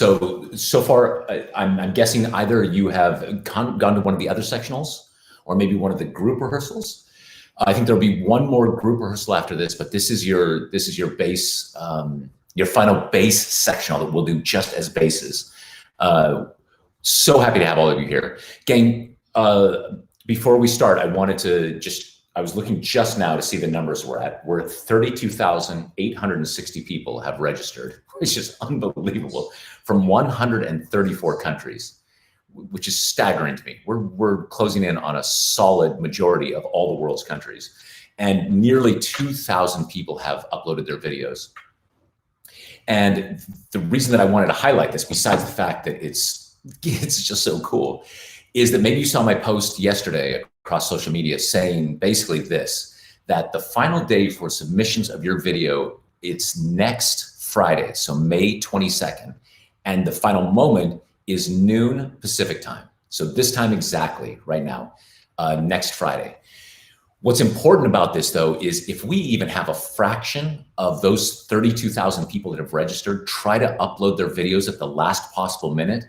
So far, I'm guessing either you have gone to one of the other sectionals or maybe one of the group rehearsals. I think there'll be one more group rehearsal after this, but this is your base, your final base sectional that we'll do just as bases. So happy to have all of you here. Gang, before we start, I wanted to I was looking just now to see the numbers we're at. We're at 32,860 people have registered, which is unbelievable, from 134 countries, which is staggering to me. We're closing in on a solid majority of all the world's countries. And nearly 2,000 people have uploaded their videos. And the reason that I wanted to highlight this, besides the fact that it's just so cool, is that maybe you saw my post yesterday across social media saying basically this, that the final day for submissions of your video, it's next Friday, so May 22nd. And the final moment is noon Pacific time. So this time exactly right now, next Friday. What's important about this though, is if we even have a fraction of those 32,000 people that have registered try to upload their videos at the last possible minute,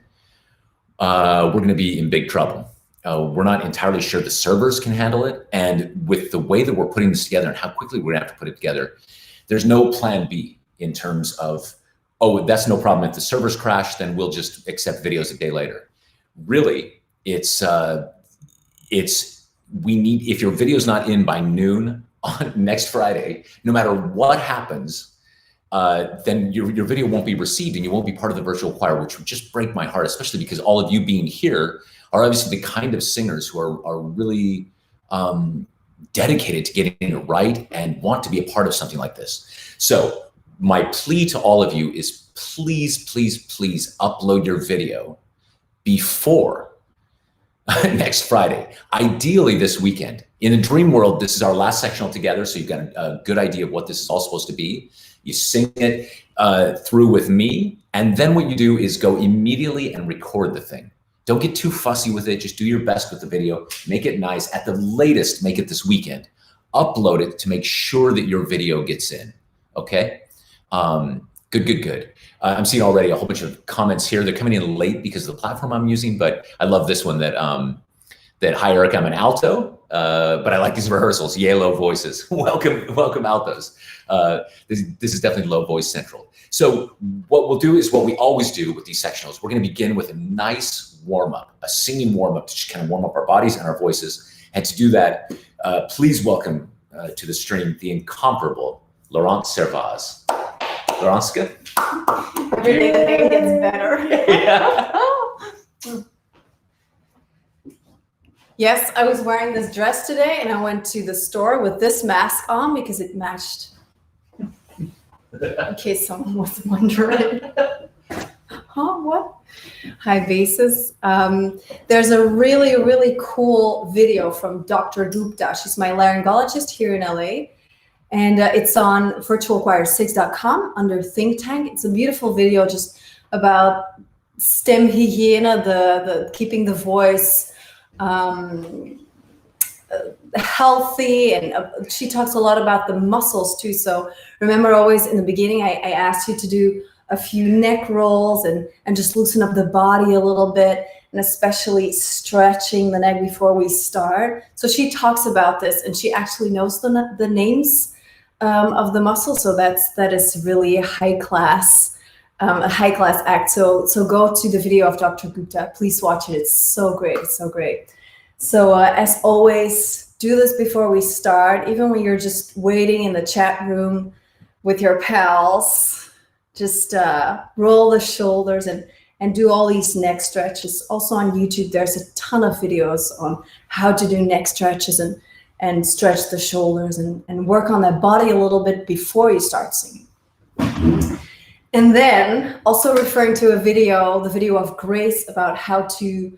we're gonna be in big trouble. We're not entirely sure the servers can handle it. And with the way that we're putting this together and how quickly we're gonna have to put it together, there's no plan B in terms of, oh, that's no problem. If the servers crash, then we'll just accept videos a day later. Really, we need, if your video's not in by noon on next Friday, no matter what happens, then your video won't be received and you won't be part of the virtual choir, which would just break my heart, especially because all of you being here are obviously the kind of singers who are really dedicated to getting it right and want to be a part of something like this. So my plea to all of you is please, please, please upload your video before next Friday, ideally this weekend. In a dream world, this is our last sectional together, so you've got a good idea of what this is all supposed to be. You sing it through with me, and then what you do is go immediately and record the thing. Don't get too fussy with it. Just do your best with the video. Make it nice. At the latest, make it this weekend. Upload it to make sure that your video gets in, okay? Good. I'm seeing already a whole bunch of comments here. They're coming in late because of the platform I'm using, but I love this one that, hi Eric, I'm an alto, but I like these rehearsals. Yay, low voices. Welcome altos. This is definitely low voice central. So what we'll do is what we always do with these sectionals. We're gonna begin with a nice warm up, a singing warm up to just kind of warm up our bodies and our voices. And to do that, please welcome to the stream the incomparable Laurent Servaz. Laurenska? Every day the name gets better. Yeah. Yes, I was wearing this dress today and I went to the store with this mask on because it matched. In case someone was wondering. Huh, what? Hi, Basis. There's a really, really cool video from Dr. Gupta. She's my laryngologist here in LA. And it's on virtualchoir6.com under Think Tank. It's a beautiful video just about stem hygiene, the keeping the voice healthy. And she talks a lot about the muscles too. So remember always in the beginning, I asked you to do a few neck rolls and just loosen up the body a little bit, and especially stretching the neck before we start. So she talks about this and she actually knows the names of the muscle. So that is really a high class act. So go to the video of Dr. Gupta. Please watch it. It's so great. It's so great. So as always, do this before we start. Even when you're just waiting in the chat room with your pals, just roll the shoulders and do all these neck stretches. Also on YouTube, there's a ton of videos on how to do neck stretches and stretch the shoulders and work on that body a little bit before you start singing. And then also referring to the video of Grace about how to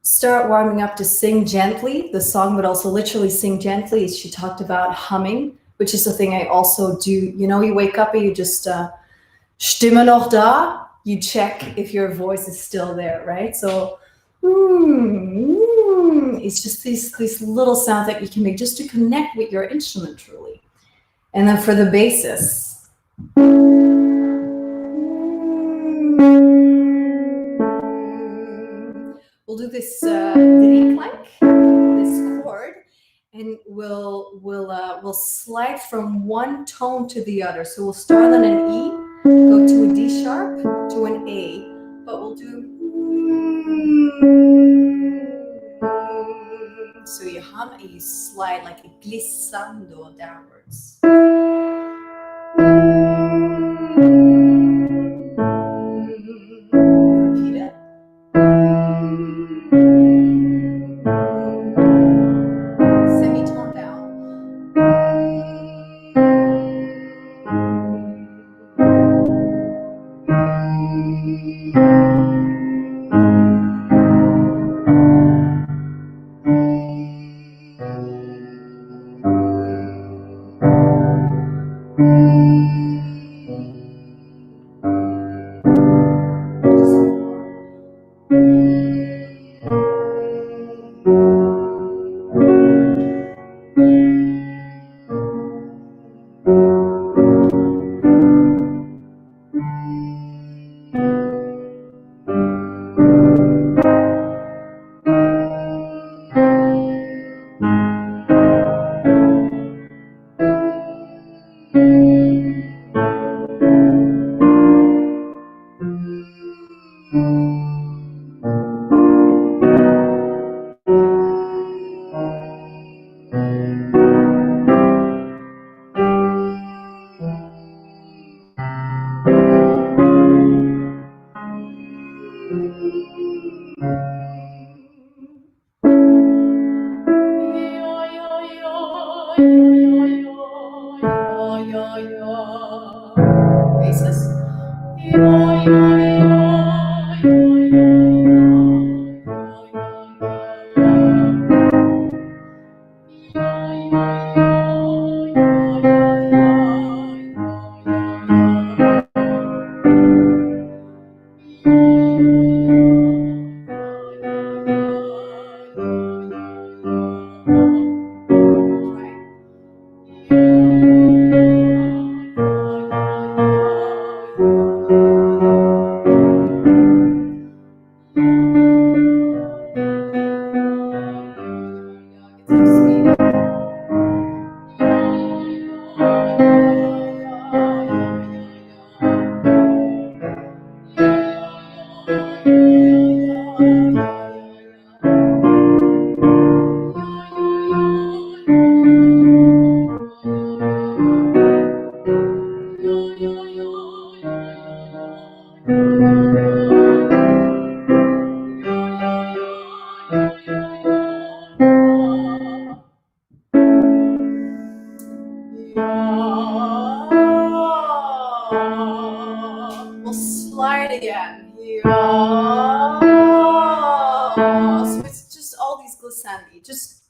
start warming up to sing gently, the song, but also literally sing gently. She talked about humming, which is the thing I also do. You know, you wake up and you just, Stimme noch da? You check if your voice is still there, right? So, it's just these little sounds that you can make just to connect with your instrument truly. And then for the basses. do this drinklank, this chord, and we'll slide from one tone to the other. So we'll start on an E, go to a D sharp, to an A, but we'll do. So you hum and you slide like a glissando downwards. Repeat it. Semitone down. Basis. We'll slide again. So it's just all these glissandi, just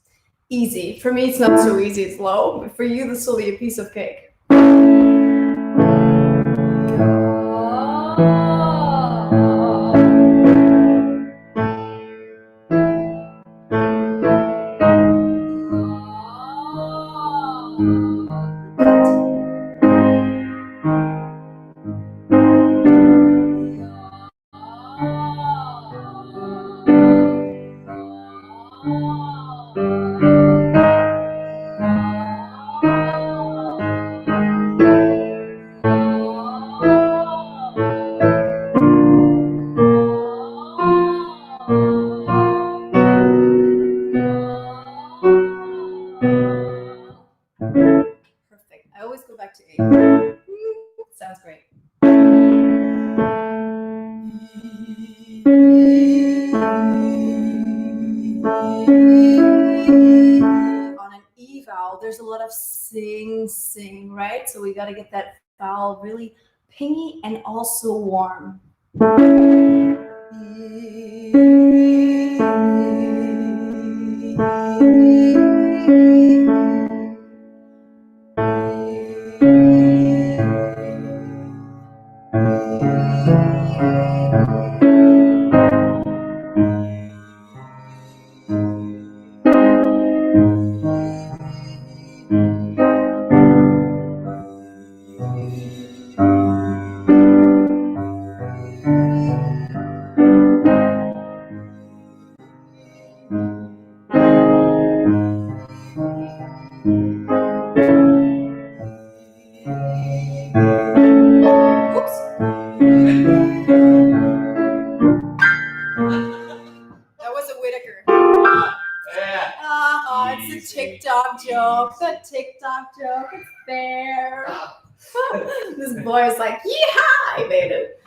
easy. For me, it's not so easy, it's low, but for you, this will be a piece of cake. Perfect. I always go back to A. Sounds great. On an E vowel, there's a lot of sing, right? So we got to get that vowel really pingy and also warm. joke, the TikTok joke, it's there. This boy is like, yeehaw, I made it.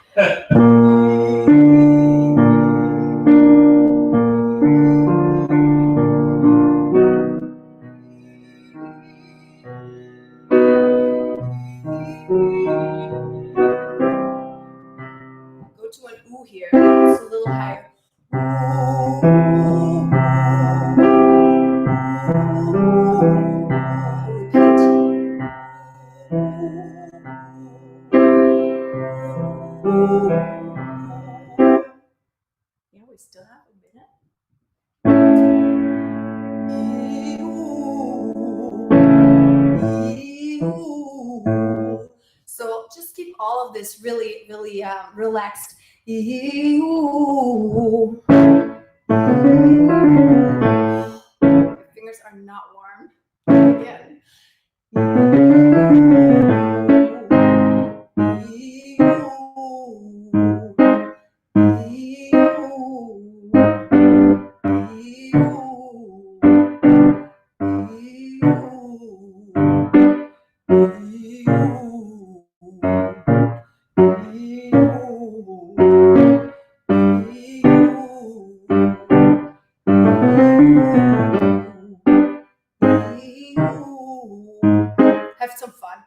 Go to an ooh here. It's a little higher. Yeah, we still have a minute. So just keep all of this really, really relaxed. Your fingers are not warm. Again. Have some fun.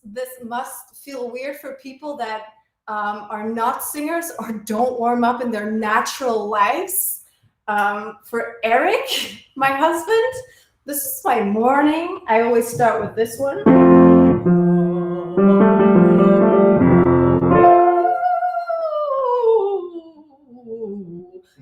This must feel weird for people that are not singers or don't warm up in their natural lives. For Eric, my husband, this is my morning. I always start with this one.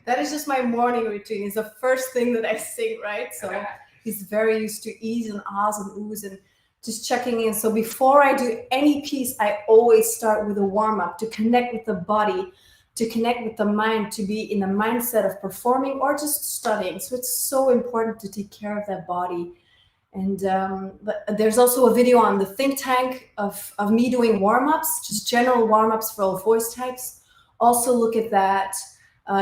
That is just my morning routine. It's the first thing that I sing, right? So he's very used to e's and ahs and oohs and just checking in. So before I do any piece, I always start with a warm-up to connect with the body, to connect with the mind, to be in a mindset of performing or just studying. So it's so important to take care of that body. And but there's also a video on the think tank of me doing warm-ups, just general warm-ups for all voice types. Also look at that.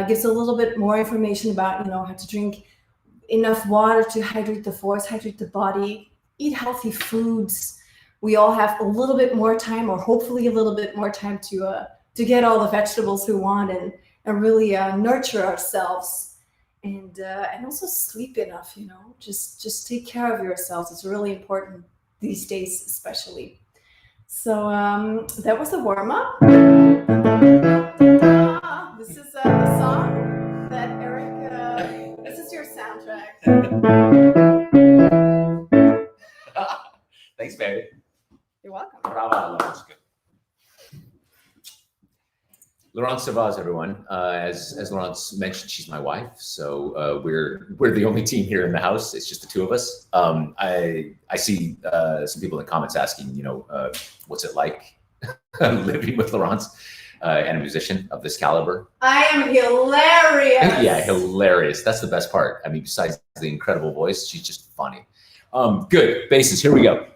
Gives a little bit more information about, how to drink enough water to hydrate the voice, hydrate the body, eat healthy foods. We all have a little bit more time, or hopefully a little bit more time to get all the vegetables we want and really nurture ourselves, and also sleep enough. Just take care of yourselves. It's really important these days, especially. So that was the warm-up. This is the song that Eric, this is your soundtrack. Thanks, baby. You're welcome. Bravo, Laurence. Laurence Savaz, everyone. As Laurence mentioned, she's my wife. So we're the only team here in the house. It's just the two of us. I see some people in the comments asking, what's it like living with Laurence and a musician of this caliber? I am hilarious. Yeah, hilarious. That's the best part. I mean, besides the incredible voice, she's just funny. Good. Basses, here we go.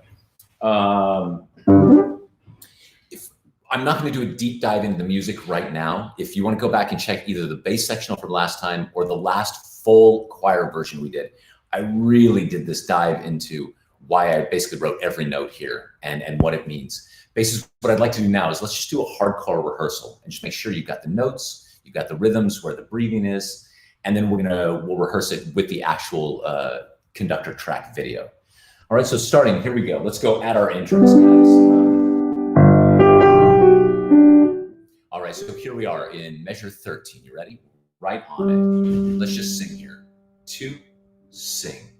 I'm not going to do a deep dive into the music right now. If you want to go back and check either the bass sectional from last time or the last full choir version we did, I really did this dive into why I basically wrote every note here and what it means. Basically, what I'd like to do now is let's just do a hardcore rehearsal and just make sure you've got the notes, you've got the rhythms, where the breathing is, and then we'll rehearse it with the actual conductor track video. All right, so starting, here we go. Let's go at our intros, guys. All right, so here we are in measure 13. You ready? Right on it. Let's just sing here. 2, sing.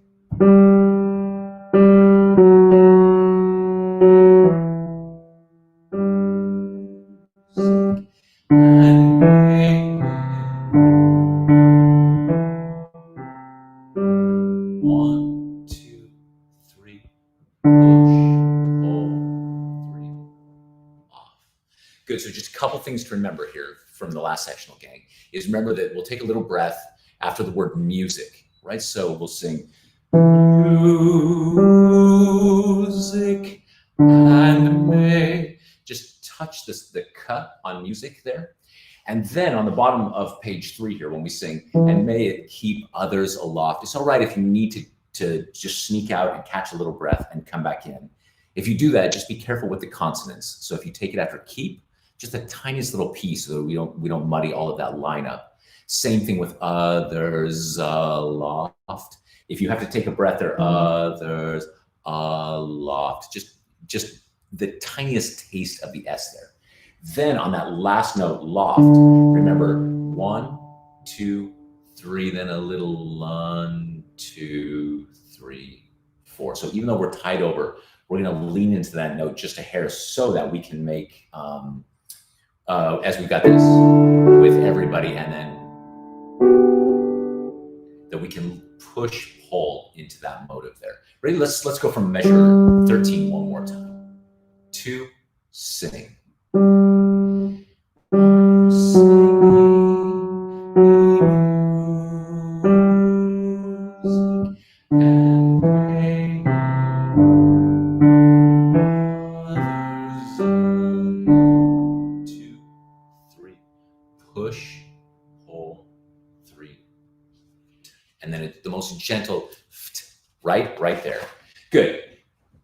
Good, so just a couple things to remember here from the last sectional, gang, is remember that we'll take a little breath after the word music, right? So we'll sing music and may. Just touch this, the cut on music there. And then on the bottom of page 3 here, when we sing, and may it keep others aloft. It's all right if you need to just sneak out and catch a little breath and come back in. If you do that, just be careful with the consonants. So if you take it after keep, just the tiniest little piece so that we don't muddy all of that line up. Same thing with others aloft. If you have to take a breath there, others aloft, just the tiniest taste of the S there. Then on that last note, loft, remember 1, 2, 3, then a little 1, 2, 3, 4. So even though we're tied over, we're going to lean into that note just a hair so that we can make, as we've got this with everybody, and then that we can push, pull into that motive there. Ready? Let's go from measure 13 one more time. 2, sing. Push, pull, 3, and then the most gentle, right there. Good.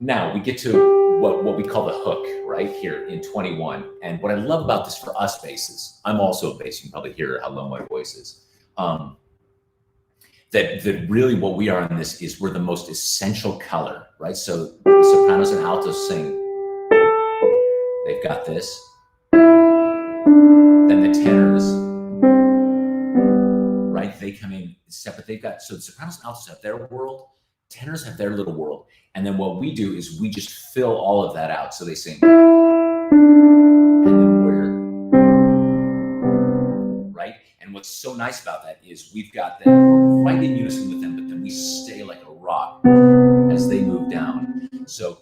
Now we get to what we call the hook right here in 21. And what I love about this for us basses, I'm also a bass. You can probably hear how low my voice is. That really what we are in this is we're the most essential color, right? So the sopranos and altos sing. They've got this. Then the tenors, right? They come in separate. They've got, so the sopranos and altos have their world, tenors have their little world. And then what we do is we just fill all of that out. So they sing, and then we're, right? And what's so nice about that is we've got them, we're right in unison with them, but then we stay like a rock as they move down. So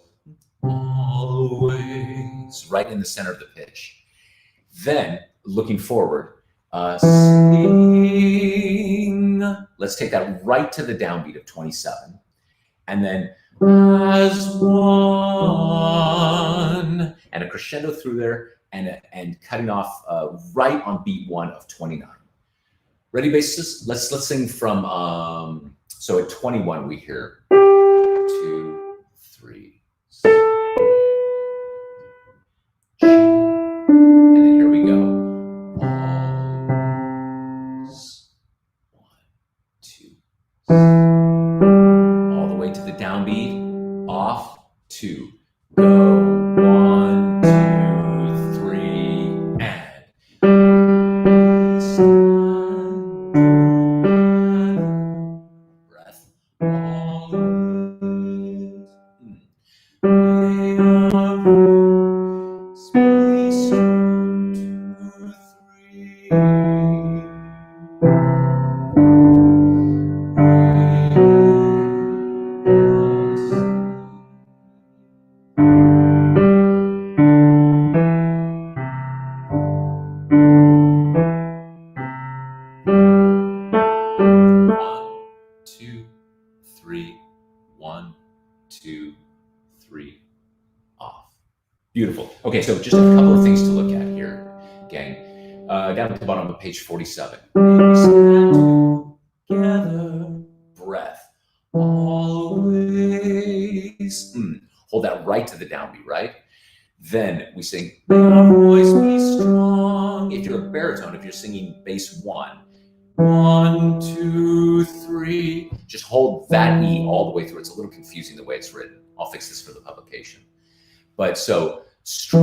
always right in the center of the pitch. Then looking forward, sing. Let's take that right to the downbeat of 27. And then as one, and a crescendo through there, and cutting off right on beat 1 of 29. Ready, bassists? Let's sing from, so at 21 we hear 2, 3, and then here we go. All the way to the downbeat, off, 2, go, 1, 2, 3, and breath, space, 2, 1, 2, 3, off. Beautiful. Okay, so just a couple of things to look at here, gang. Down at the bottom of page 47. Stand together, breath, always. Hold that right to the downbeat, right? Then we sing, may our voice be strong. If you're a baritone, if you're singing bass 1, 1, 2, 3. Just hold that E all the way through. It's a little confusing the way it's written. I'll fix this for the publication. But so strong,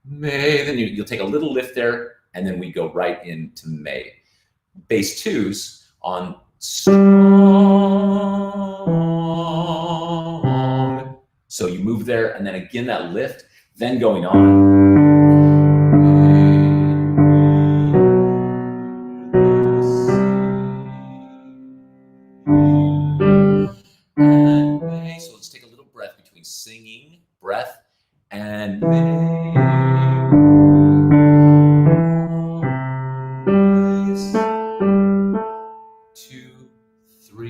may. Then you'll take a little lift there, and then we go right into may. Bass 2s on strong. So you move there, and then again that lift, then going on. And may. So let's take a little breath between singing, breath, and may. 2, 3,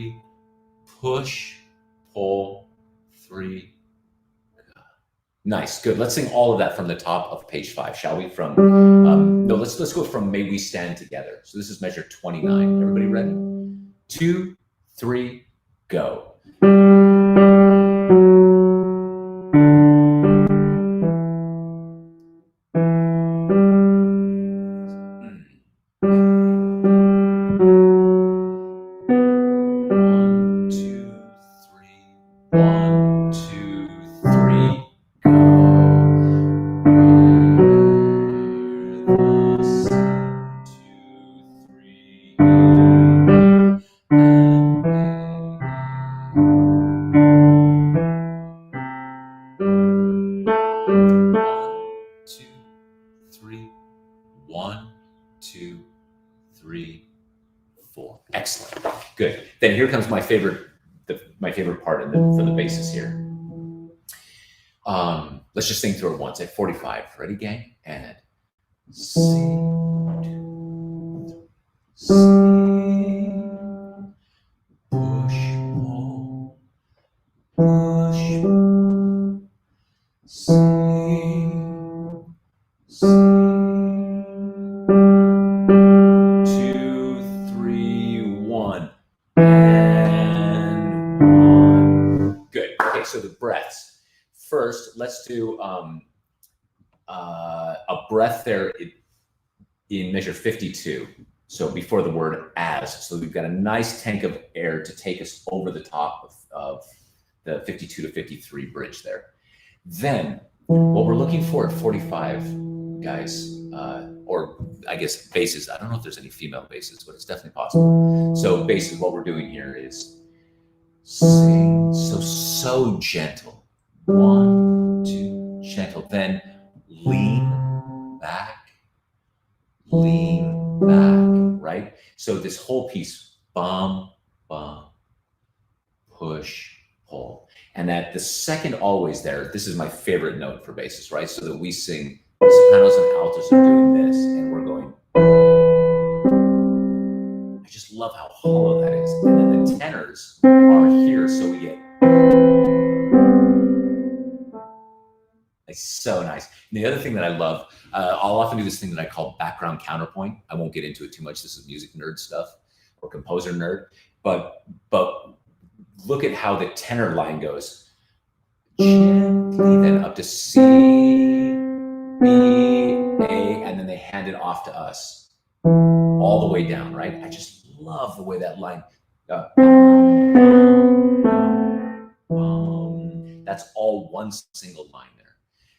Nice, good. Let's sing all of that from the top of page 5, shall we? From no, let's go from May We Stand Together. So this is measure 29. Everybody ready? 2, 3, go. Excellent. Good. Then here comes my favorite, my favorite part for the basses here. Let's just sing through it once at 45. Ready, gang? And C, C, push, pull, push, C, C. 2, 3, 1, and 1. Good. Okay, so the breaths. First, let's do a breath there in measure 52. So before the word as. So we've got a nice tank of air to take us over the top of the 52 to 53 bridge there. Then what we're looking for at 45, guys, or I guess basses. I don't know if there's any female basses, but it's definitely possible. So basses, what we're doing here is sing so gentle. 1, 2, gentle. Then lean back, right? So this whole piece, bum, bum, push, pull. And at the second always there, this is my favorite note for basses, right? So that we sing, sopranos and altos are doing this, and we're going. I just love how hollow that is. And then the tenors are here, so we get. It's so nice. And the other thing that I love, I'll often do this thing that I call background counterpoint. I won't get into it too much. This is music nerd stuff or composer nerd, but look at how the tenor line goes. Gently, then up to C, B, A, and then they hand it off to us all the way down, right? I just love the way that line. That's all one single line there.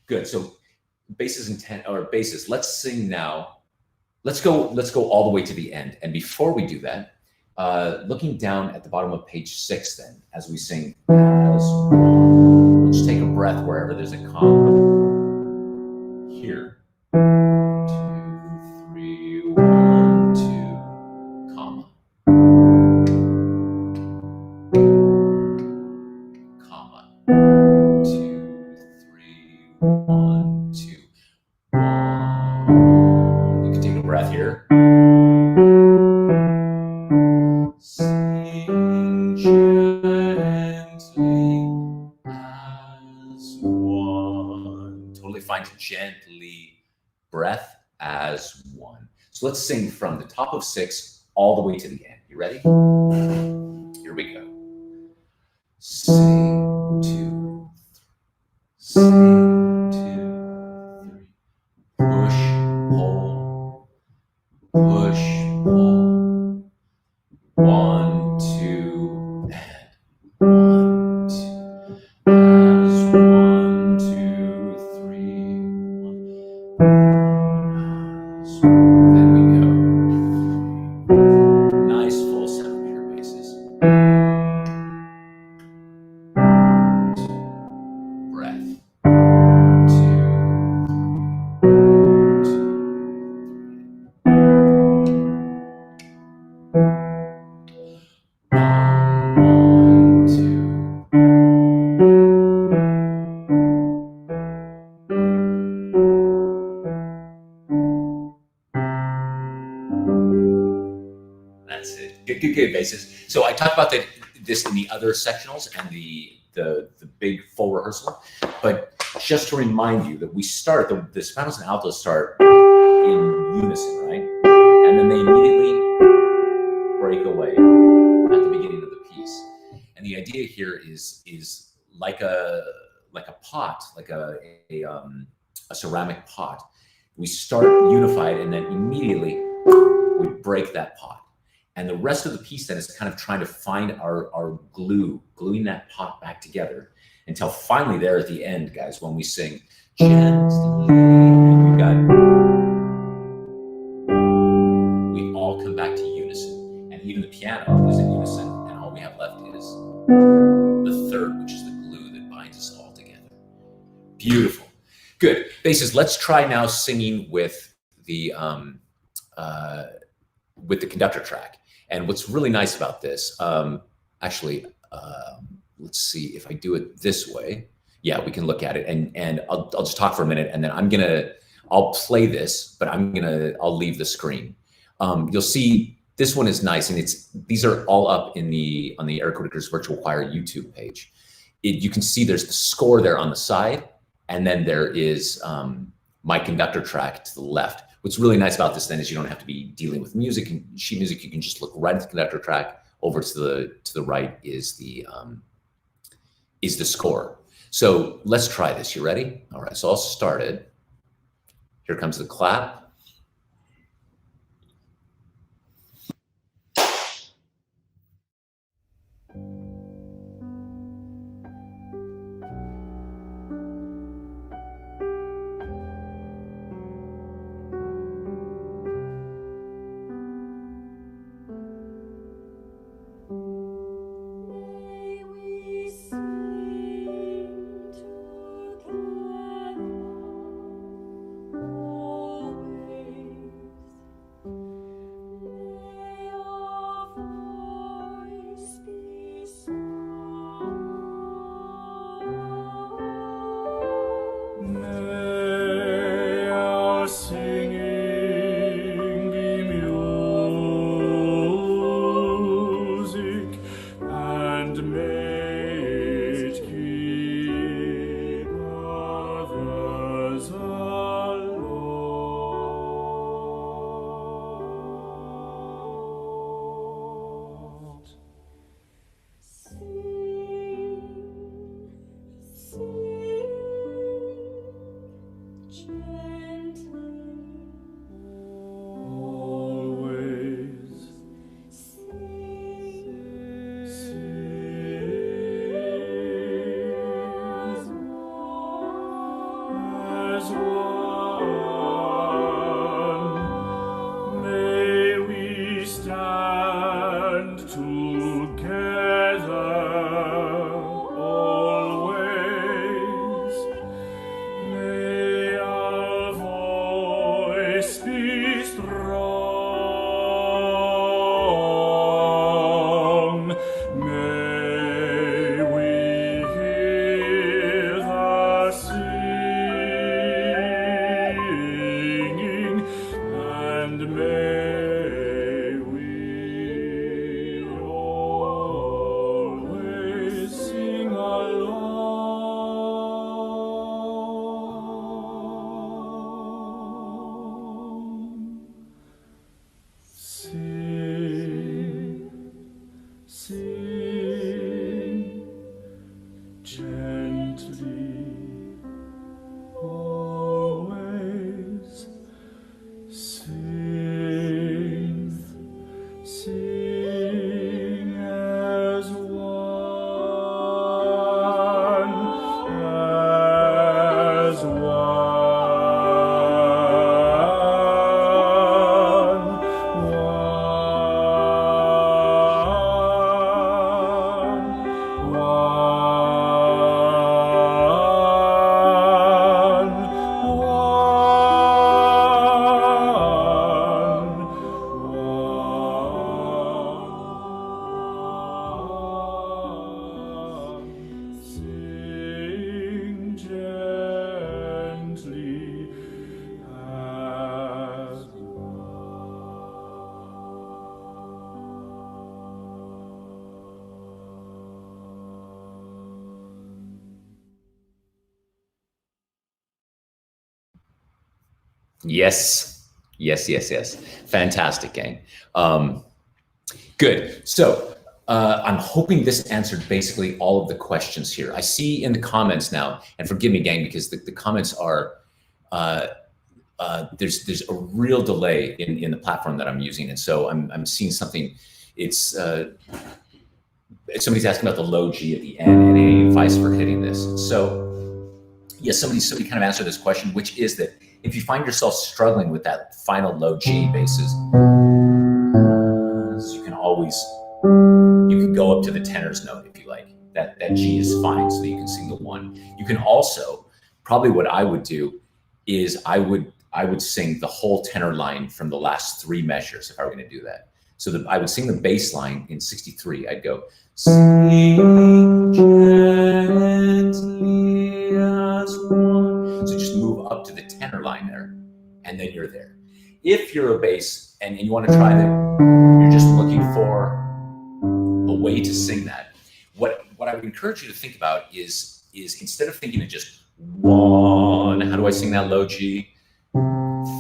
Good. So basses and basses. Let's sing now. Let's go all the way to the end. And before we do that, looking down at the bottom of page 6, then as we sing, we'll just take a breath wherever there's a comma. Here. 2, 3, 1, 2, comma. Comma. 2, 3, 1, 2, 1. You can take a breath here. Sing gently as one. Totally fine to gently breath as one. So let's sing from the top of 6 all the way to the end. You ready? Here we go. Sing 2, 3. Sing 2, 3. Push, pull, push, pull. 1, 2, and 1, 2. As 1, 2, 3, 1. As 1. Then we go. Nice full sound here, basses. Breath. 2, 1, 2. That's it. Good basses. So I talked about this in the other sectionals and the big full rehearsal, but just to remind you that we start, the sopranos and altos start in unison, right? And then they immediately break away at the beginning of the piece. And the idea here is like a pot, like a ceramic pot. We start unified, and then immediately we break that pot. And the rest of the piece then is kind of trying to find our gluing that pot back together until finally there at the end, guys, when we sing gently, and you got, we all come back to unison. And even the piano is in unison, and all we have left is the third, which is the glue that binds us all together. Beautiful. Good. Basses, let's try now singing with the conductor track. And what's really nice about this, actually, let's see if I do it this way. Yeah, we can look at it, and I'll just talk for a minute, and then I'll play this, but I'll leave the screen. You'll see this one is nice, and these are all up on the Eric Whitaker's Virtual Choir YouTube page. You can see there's the score there on the side, and then there is my conductor track to the left. What's really nice about this then is you don't have to be dealing with music and sheet music. You can just look right at the conductor track. Over to the right is the score. So let's try this. You ready? All right. So I'll start it. Here comes the clap. Yes, yes, yes, yes. Fantastic, gang. Good. So I'm hoping this answered basically all of the questions here. I see in the comments now, and forgive me, gang, because the comments are, there's a real delay in the platform that I'm using. And so I'm seeing something, it's, somebody's asking about the low G at the end and any advice for hitting this. So yes, somebody kind of answered this question, which is that if you find yourself struggling with that final low G basses, you can always, you can go up to the tenor's note if you like. That G is fine, so you can sing the one. You can also, probably what I would do is I would sing the whole tenor line from the last three measures if I were going to do that. So I would sing the bass line in 63. I'd go, sing gently as one. So just move up to the tenor line there, and then you're there. If you're a bass and you want to try that, you're just looking for a way to sing that. What I would encourage you to think about is instead of thinking of just one, how do I sing that low G?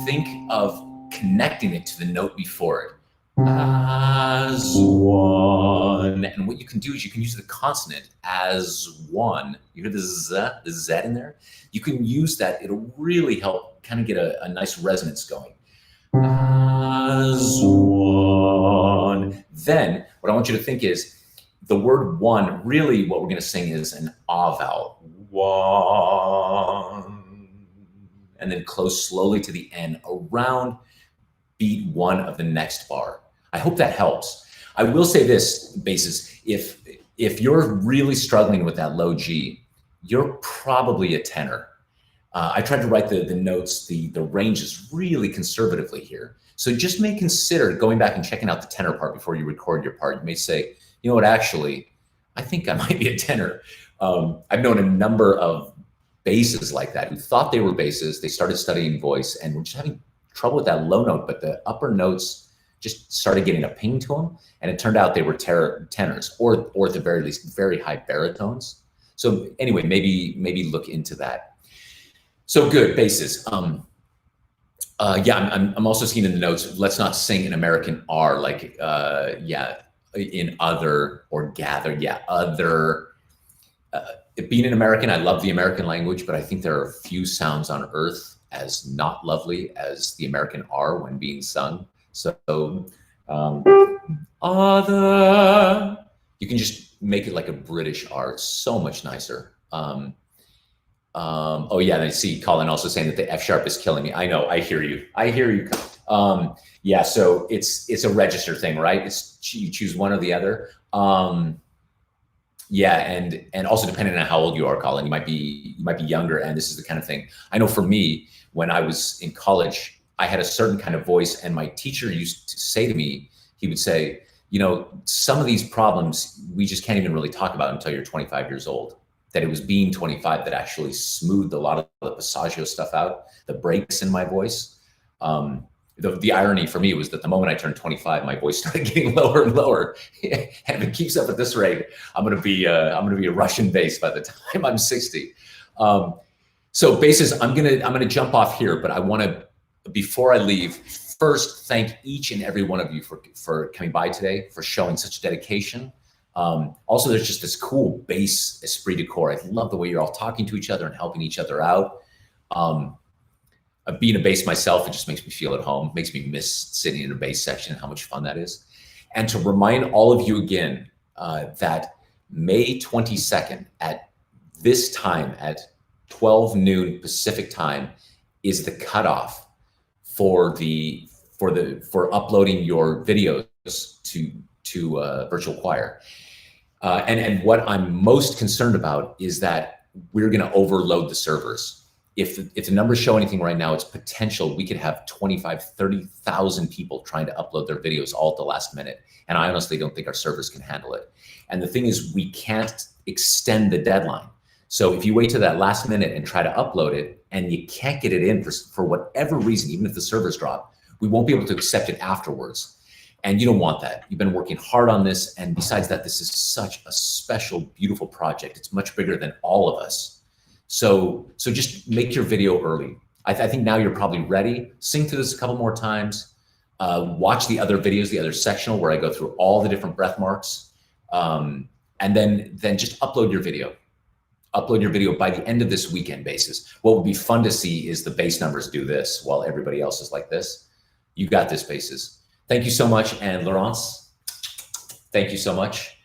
Think of connecting it to the note before it. As one. And what you can do is you can use the consonant as one. You hear the Z in there? You can use that. It'll really help kind of get a nice resonance going. As one. Then what I want you to think is the word one, really what we're going to sing is an ah vowel. One. And then close slowly to the N around beat one of the next bar. I hope that helps. I will say this, basses, if you're really struggling with that low G, you're probably a tenor. I tried to write the notes, the ranges really conservatively here. So just may consider going back and checking out the tenor part before you record your part. You may say, you know what, actually, I think I might be a tenor. I've known a number of basses like that who thought they were basses. They started studying voice and were just having trouble with that low note, but the upper notes just started getting a ping to them. And it turned out they were tenors or at the very least, very high baritones. So anyway, maybe look into that. So good, basses. Yeah, I'm also seeing in the notes, let's not sing an American R like, yeah, in other or gather, yeah, other. Being an American, I love the American language, but I think there are few sounds on earth as not lovely as the American R when being sung. So, other, you can just make it like a British R. It's so much nicer. Oh yeah, and I see Colin also saying that the F sharp is killing me. I know, I hear you. I hear you. Yeah, so it's a register thing, right? It's you choose one or the other. Yeah, and also depending on how old you are, Colin, you might be younger, and this is the kind of thing. I know for me, when I was in college, I had a certain kind of voice, and my teacher used to say to me, he would say, you know, some of these problems we just can't even really talk about until you're 25 years old. That it was being 25 that actually smoothed a lot of the passaggio stuff out, the breaks in my voice. The irony for me was that the moment I turned 25, my voice started getting lower and lower. And if it keeps up at this rate, I'm gonna be a Russian bass by the time I'm 60. So basses, I'm gonna jump off here, but I want to, before I leave, first thank each and every one of you for coming by today, for showing such dedication. Also, there's just this cool bass esprit de corps. I love the way you're all talking to each other and helping each other out. Being a bass myself, it just makes me feel at home, makes me miss sitting in a bass section and how much fun that is. And to remind all of you again that May 22nd at this time at 12 noon Pacific time is the cutoff for uploading your videos to Virtual Choir. And what I'm most concerned about is that we're going to overload the servers. If the numbers show anything right now, it's potential we could have 25, 30,000 people trying to upload their videos all at the last minute. And I honestly don't think our servers can handle it. And the thing is, we can't extend the deadline. So if you wait to that last minute and try to upload it and you can't get it in for whatever reason, even if the servers drop, we won't be able to accept it afterwards. And you don't want that. You've been working hard on this. And besides that, this is such a special, beautiful project. It's much bigger than all of us. So just make your video early. I think now you're probably ready. Sing through this a couple more times. Watch the other videos, the other sectional where I go through all the different breath marks. And then just upload your video. Upload your video by the end of this weekend basis. What would be fun to see is the bass numbers do this while everybody else is like this. You got this, basses. Thank you so much. And Laurence, thank you so much.